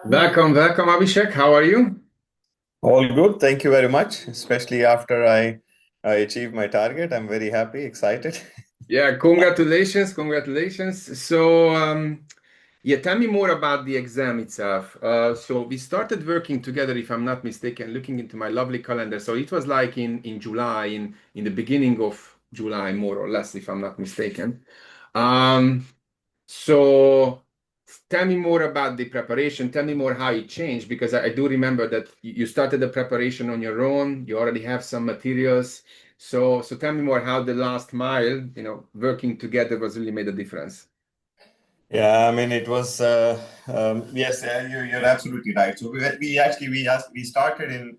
Welcome, Abhishek. How are you? All good. Thank you very much. Especially after I achieved my target. I'm very happy, excited. Yeah, congratulations. Yeah, tell me more about the exam itself. So we started working together, if I'm not mistaken, looking into my lovely calendar. So it was like in July, in the beginning of July, more or less, if I'm not mistaken. Um, So tell me more about the preparation. Tell me more how it changed because I do remember that you started the preparation on your own. You already have some materials. So tell me more how the last mile, working together was really made a difference. Yeah, I mean it was yes, you're absolutely right. So we started in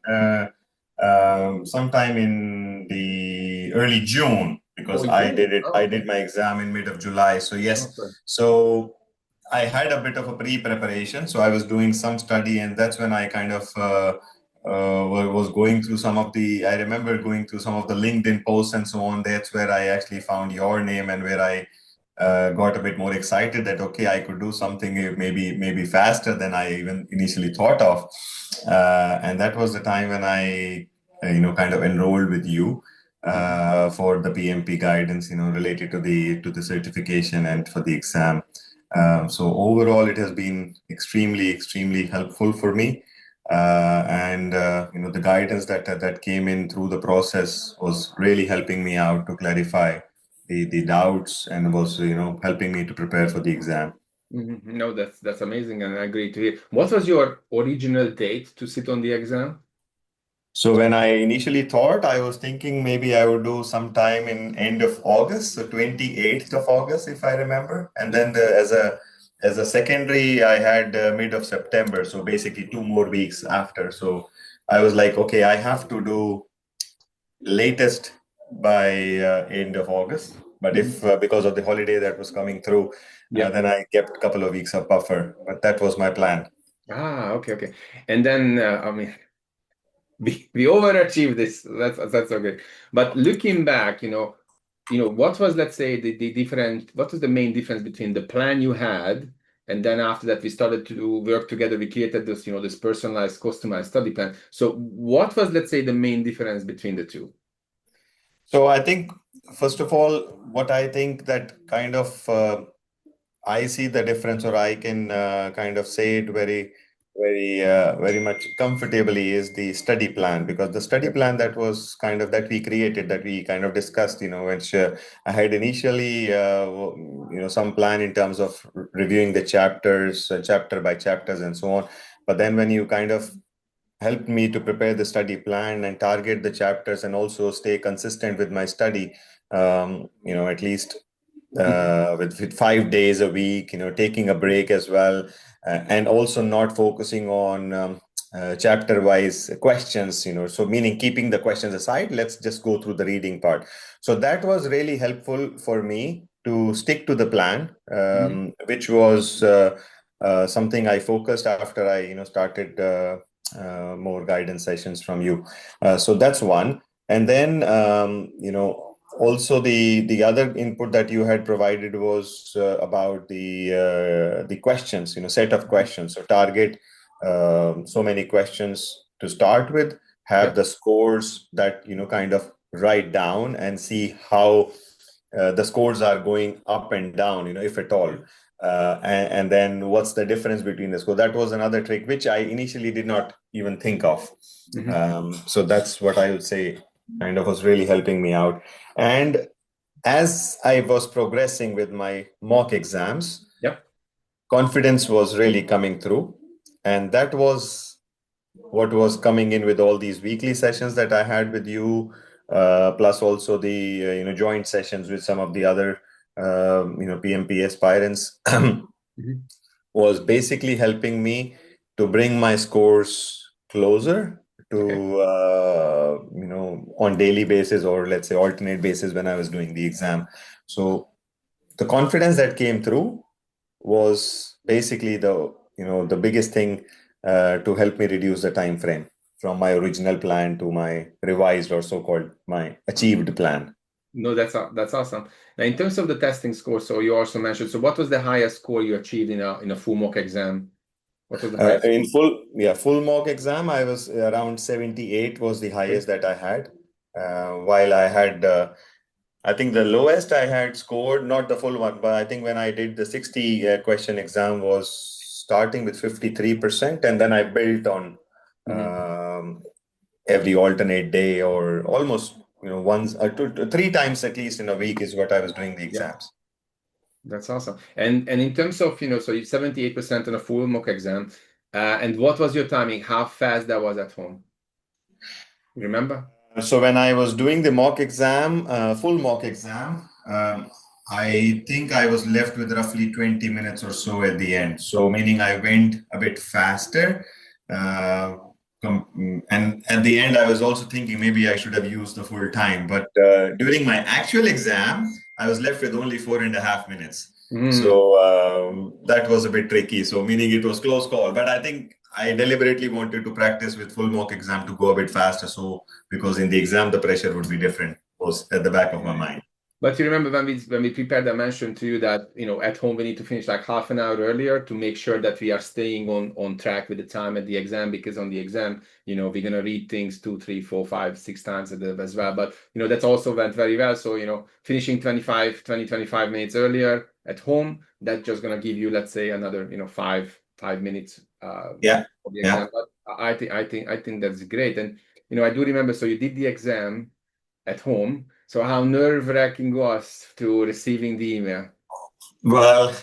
sometime in the early June Oh, because in June. Oh, I okay. did my exam in mid of July. So yes, Okay. so I had a bit of a pre-preparation. So I was doing some study, and that's when I kind of was going through some of the. I remember going through some of the LinkedIn posts and so on. That's where I actually found your name and where I got a bit more excited that okay, I could do something maybe faster than I even initially thought of, and that was the time when I kind of enrolled with you Mhm. for the PMP guidance, related to the certification and for the exam. So overall, it has been extremely helpful for me. And the guidance that came in through the process was really helping me out to clarify the doubts and was helping me to prepare for the exam. No, that's amazing, and I agree to hear. What was your original date to sit on the exam? So when I initially thought, I was thinking maybe I would do sometime in end of August, so 28th of August, if I remember. And Yeah. then as a secondary, I had mid of September, so basically 2 more weeks after. So I was like, okay, I have to do latest by end of August. But Mhm. if because of the holiday that was coming through, Yeah. then I kept a couple of weeks of buffer. But that was my plan. Ah, okay. And then, I mean, we overachieved this. That's okay. But looking back, what was, let's say, the different, what was the main difference between the plan you had, and then after that we started to work together, we created this, this personalized, customized study plan. So what was, let's say, the main difference between the two? So I think first of all, what I think that kind of I see the difference, or I can kind of say it very much comfortably is the study plan, because the study Yeah. plan that was kind of that we created, that we kind of discussed, which I had initially, some plan in terms of reviewing the chapters, chapter by chapters, and so on. But then when you kind of helped me to prepare the study plan and target the chapters and also stay consistent with my study, at least Mhm. with 5 days a week, taking a break as well, and also not focusing on chapter wise questions, so meaning keeping the questions aside, let's just go through the reading part. So that was really helpful for me to stick to the plan, Mhm. which was something I focused after I started more guidance sessions from you. So that's one. And then also the other input that you had provided was about the questions, set of questions. So target so many questions to start with, have Yeah. the scores that kind of write down and see how the scores are going up and down, if at all. And then what's the difference between the score? That was another trick which I initially did not even think of. Mhm. So that's what I would say kind of was really helping me out. And as I was progressing with my mock exams, Yeah. confidence was really coming through. And that was what was coming in with all these weekly sessions that I had with you, plus also the joint sessions with some of the other PMP aspirants, Mhm. was basically helping me to bring my scores closer Okay. to on daily basis, or let's say alternate basis, when I was doing the exam. So the confidence that came through was basically the biggest thing to help me reduce the time frame from my original plan to my revised, or so-called my achieved plan. No, that's awesome. Now, in terms of the testing score, so you also mentioned, so what was the highest score you achieved in a full mock exam? What was the highest In score? full mock exam, I was around 78 was the Okay. highest that I had. While I had, I think the lowest I had scored, not the full one, but I think when I did the 60 question exam was starting with 53%, and then I built on Mhm. um, every alternate day or almost, once, three times at least in a week is what I was doing the Yeah, exams. that's awesome. And in terms of, so you 78% on a full mock exam, and what was your timing? How fast that was at home? You remember? So when I was doing the mock exam, full mock exam, I think I was left with roughly 20 minutes or so at the end. So meaning I went a bit faster. Uh, and at the end, I was also thinking maybe I should have used the full time. But during my actual exam, I was left with only 4.5 minutes. So Mhm. that was a bit tricky. So meaning it was close call. But I think I deliberately wanted to practice with full mock exam to go a bit faster. So because in the exam the pressure would be different was at the back of my mind. But you remember when we prepared, I mentioned to you that at home we need to finish like half an hour earlier to make sure that we are staying on track with the time at the exam, because on the exam we're gonna read things two, three, four, five, six times as well. But that's also went very well. So finishing 25 minutes earlier at home, that's just gonna give you, let's say, another 5 minutes Yeah, for the yeah. exam. But I think that's great. And I do remember. So you did the exam at home. So how nerve-wracking was to receiving the email? Well,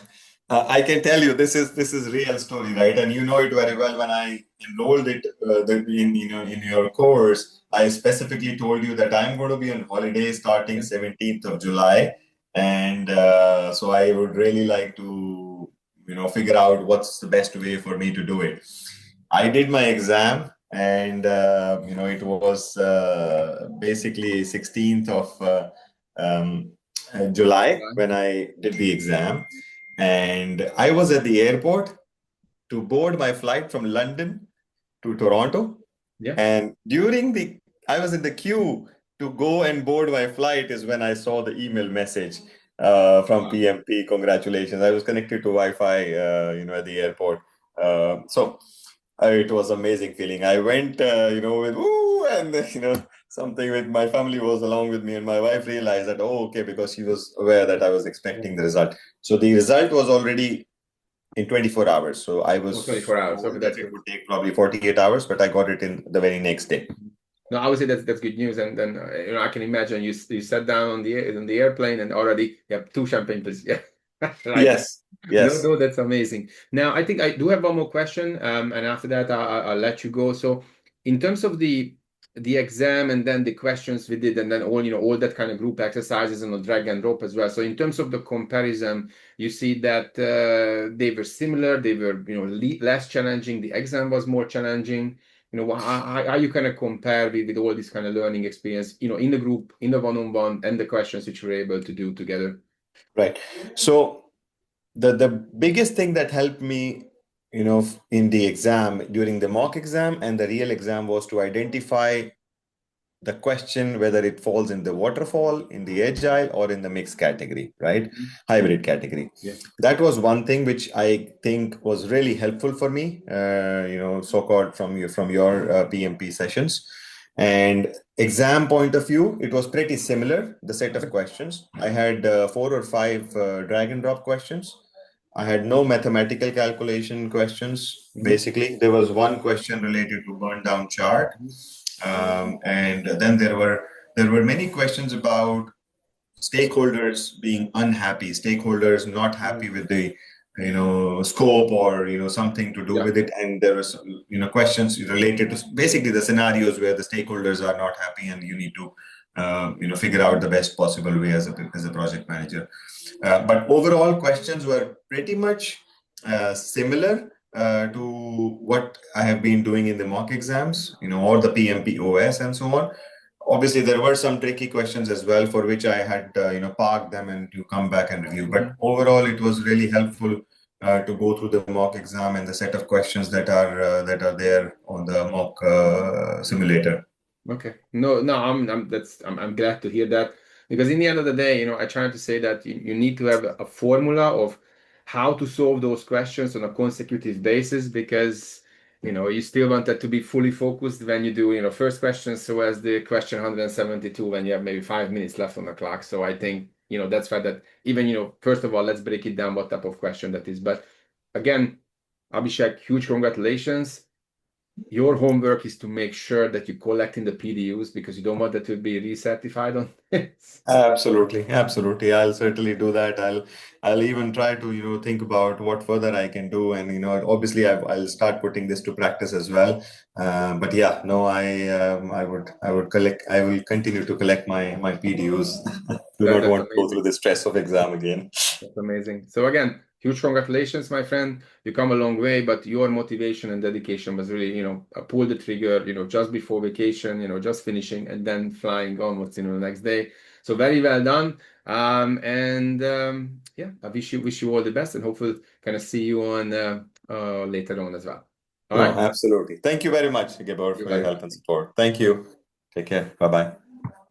I can tell you this is real story, right? And you know it very well. When I enrolled it in your course, I specifically told you that I'm going to be on holiday starting Yeah. 17th of July, and so I would really like to figure out what's the best way for me to do it. I did my exam, and it was basically 16th of um, July when I did the exam, and I was at the airport to board my flight from London to Toronto. Yeah. And I was in the queue to go and board my flight is when I saw the email message from Wow. PMP. Congratulations! I was connected to Wi-Fi, at the airport. So it was amazing feeling. I went, with woo, and something with my family was along with me, and my wife realized that okay, because she was aware that I was Yeah. expecting the result. So the result was already in 24 hours. So I Oh, was 24 hours. Okay, told that that's it good. would take probably 48 hours, but I got it in the very next day. No, I would say that's good news. And then I can imagine you sat down on the airplane and already you have two champagne pills. Yeah. Right. Yes, No, yes. no, that's amazing. Now, I think I do have one more question, and after that, I'll let you go. So, in terms of the exam and then the questions we did, and then all that kind of group exercises and the drag and drop as well. So, in terms of the comparison, you see that they were similar. They were less challenging. The exam was more challenging. How you kind of compare with all this kind of learning experience, in the group, in the one-on-one, and the questions which you were able to do together. Right. So the biggest thing that helped me, in the exam during the mock exam and the real exam was to identify the question whether it falls in the waterfall, in the agile, or in the mixed category, right? Mhm. Hybrid category. Yeah. That was one thing which I think was really helpful for me, so-called from your PMP sessions. And exam point of view, it was pretty similar, the set of questions. I had 4 or 5 drag and drop questions. I had no mathematical calculation questions. Mhm. Basically, there was one question related to burn down chart, Mhm. and then there were many questions about stakeholders being unhappy, stakeholders not happy Mhm. with the scope or something to do Yeah. with it, and there was questions related to basically the scenarios where the stakeholders are not happy, and you need to figure out the best possible way as a project manager. But overall, questions were pretty much similar to what I have been doing in the mock exams, or the PMP OS and so on. Obviously, there were some tricky questions as well for which I had, parked them and to come back and review. But Mhm. overall, it was really helpful to go through the mock exam and the set of questions that are there on the mock simulator. Okay. No, no, I'm glad to hear that, because in the end of the day, I try to say that you need to have a formula of how to solve those questions on a consecutive basis, because you still want that to be fully focused when you do first question, so as the question 172 when you have maybe 5 minutes left on the clock. So I think that's why that even first of all, let's break it down what type of question that is. But again, Abhishek, huge congratulations. Your homework is to make sure that you collecting the PDUs, because you don't want that to be recertified on this. Absolutely, absolutely. I'll certainly do that. I'll even try to, think about what further I can do, and obviously, I'll start putting this to practice as well. But yeah, no, I would collect. I will continue to collect my PDUs. Do not That's want to go through amazing. the stress of exam again. That's amazing. So again, huge congratulations, my friend. You come a long way, but your motivation and dedication was really, pull the trigger, just before vacation, just finishing and then flying almost, the next day. So very well done. Yeah, I wish you all the best, and hopefully kind of see you on later on as well. All No, right. absolutely. Thank you very much, Gabor, You're for your welcome. help and support. Thank you. Take care. Bye bye.